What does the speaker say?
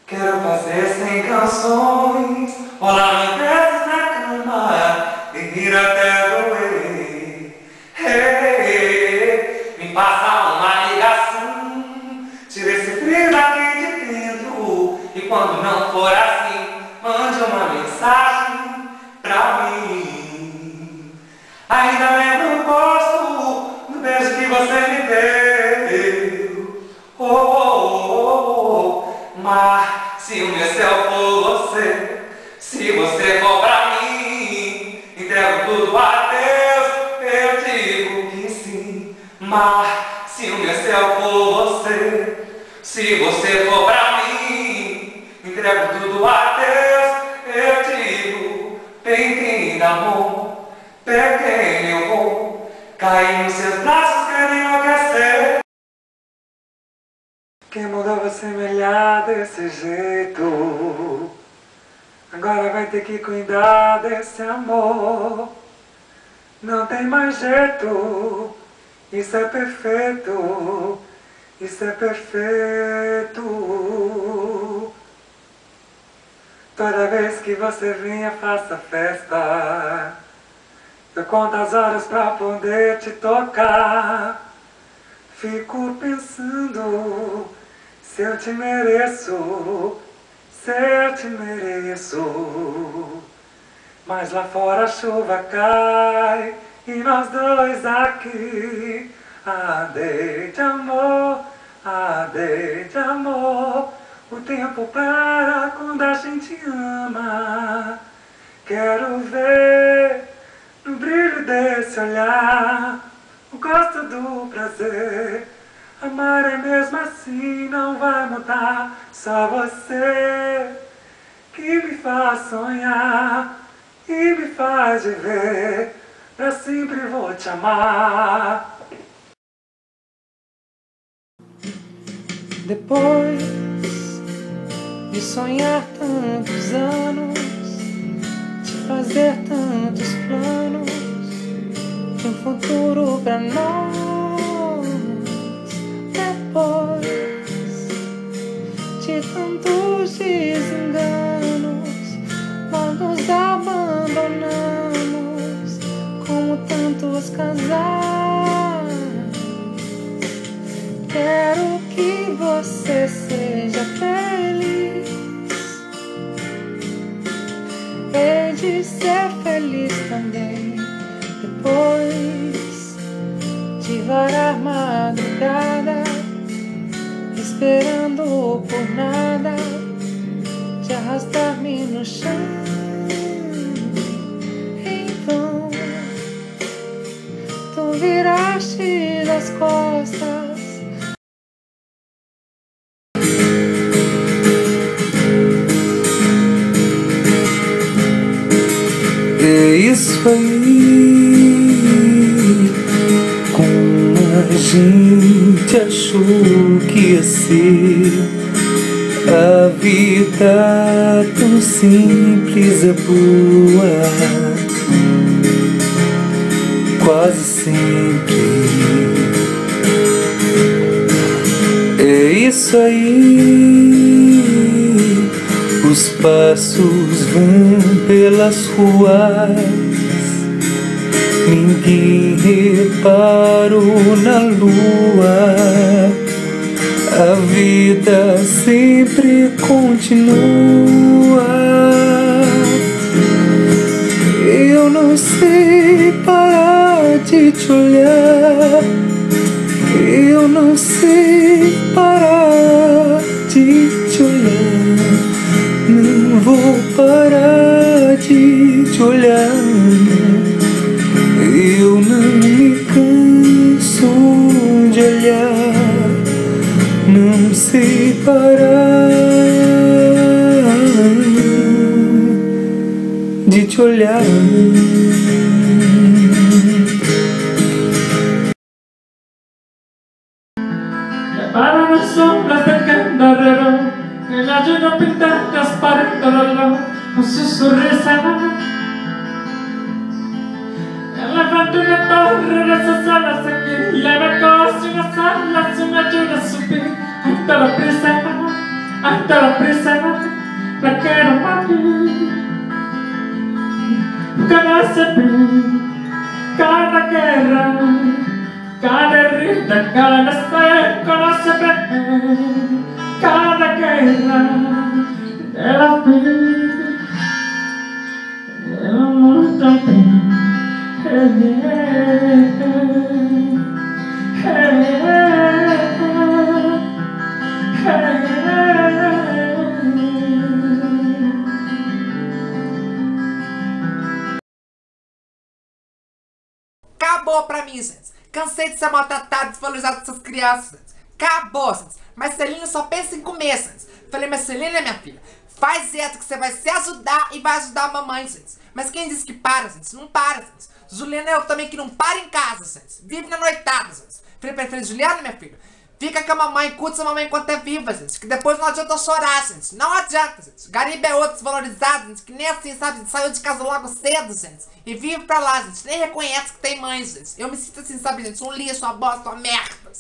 Quero fazer 100 canções, rolar vezes na cama e rir até doer. Hey, me passa uma ligação, tira esse frio daqui de dentro. E quando não for assim, mande uma mensagem pra mim. Ainda lembro o gosto do beijo que você me deu. Oh, oh, oh, oh. Mas se o meu céu for você, se você for pra mim, entrego tudo a Deus, eu digo que sim. Mas se o meu céu for você, se você for pra mim, entrego tudo a Deus, eu digo, bem-vindo amor, pequeno eu vou, cair nos seus braços, quero enlouquecer. Quem mandou você me olhar desse jeito? Agora vai ter que cuidar desse amor. Não tem mais jeito. Isso é perfeito. Isso é perfeito. Toda vez que você vinha, faça festa. Eu conto as horas pra poder te tocar. Fico pensando se eu te mereço, se eu te mereço. Mas lá fora a chuva cai e nós dois aqui. Adeus amor, adeus amor. O tempo para quando a gente ama. Quero ver no brilho desse olhar o gosto do prazer. Amar é mesmo assim, não vai mudar. Só você que me faz sonhar e me faz viver. Pra sempre vou te amar. Depois de sonhar tantos anos, de fazer tantos planos, de um futuro pra nós. Depois de tantos desenganos, nós nos abandonamos, como tantos casais. Quero que você seja feliz, hei de ser feliz também. Depois de varar madrugada, esperando por nada, de arrastar-me no chão em vão. Tu viraste as costas. É isso aí, como a gente achou que ia ser. A vida tão simples é boa, quase sempre. É isso aí, os passos vão pelas ruas, ninguém reparou na lua. A vida sempre continua. Eu não sei parar de te olhar, eu não sei parar de te olhar. Não vou parar de te olhar. Eu não me canso de olhar. Não sei parar de te olhar. Me paro las sombras del candelero, que la ayuda a pintar las paredes del reloj con su sonrisa. Levanto la torre de esas alas aquí, le recojo unas alas y me ayuda a subir hasta la presa. Darte la prisa, la quiero morir. Cada sepin, cada guerra, cada herida, cada fe, cada sepin, cada guerra de la vida, el amor también. Acabou pra mim, gente. Cansei de ser maltratado, desvalorizado dessas crianças, gente. Acabou, gente. Marcelinho só pensa em comer, gente. Falei, Marcelina, minha filha, faz dieta que você vai se ajudar e vai ajudar a mamãe, gente. Mas quem disse que para, gente? Não para, gente. Juliana é eu também que não para em casa, gente. Vive na noitada, gente. Falei, Juliana, minha filha, fica com a mamãe, curte a mamãe enquanto é viva, gente. Que depois não adianta eu chorar, gente. Não adianta, gente. Gariba é outro desvalorizado, gente. Que nem assim, sabe? Saiu de casa logo cedo, gente. E vive pra lá, gente. Nem reconhece que tem mãe, gente. Eu me sinto assim, sabe, gente? Um lixo, uma bosta, uma merda.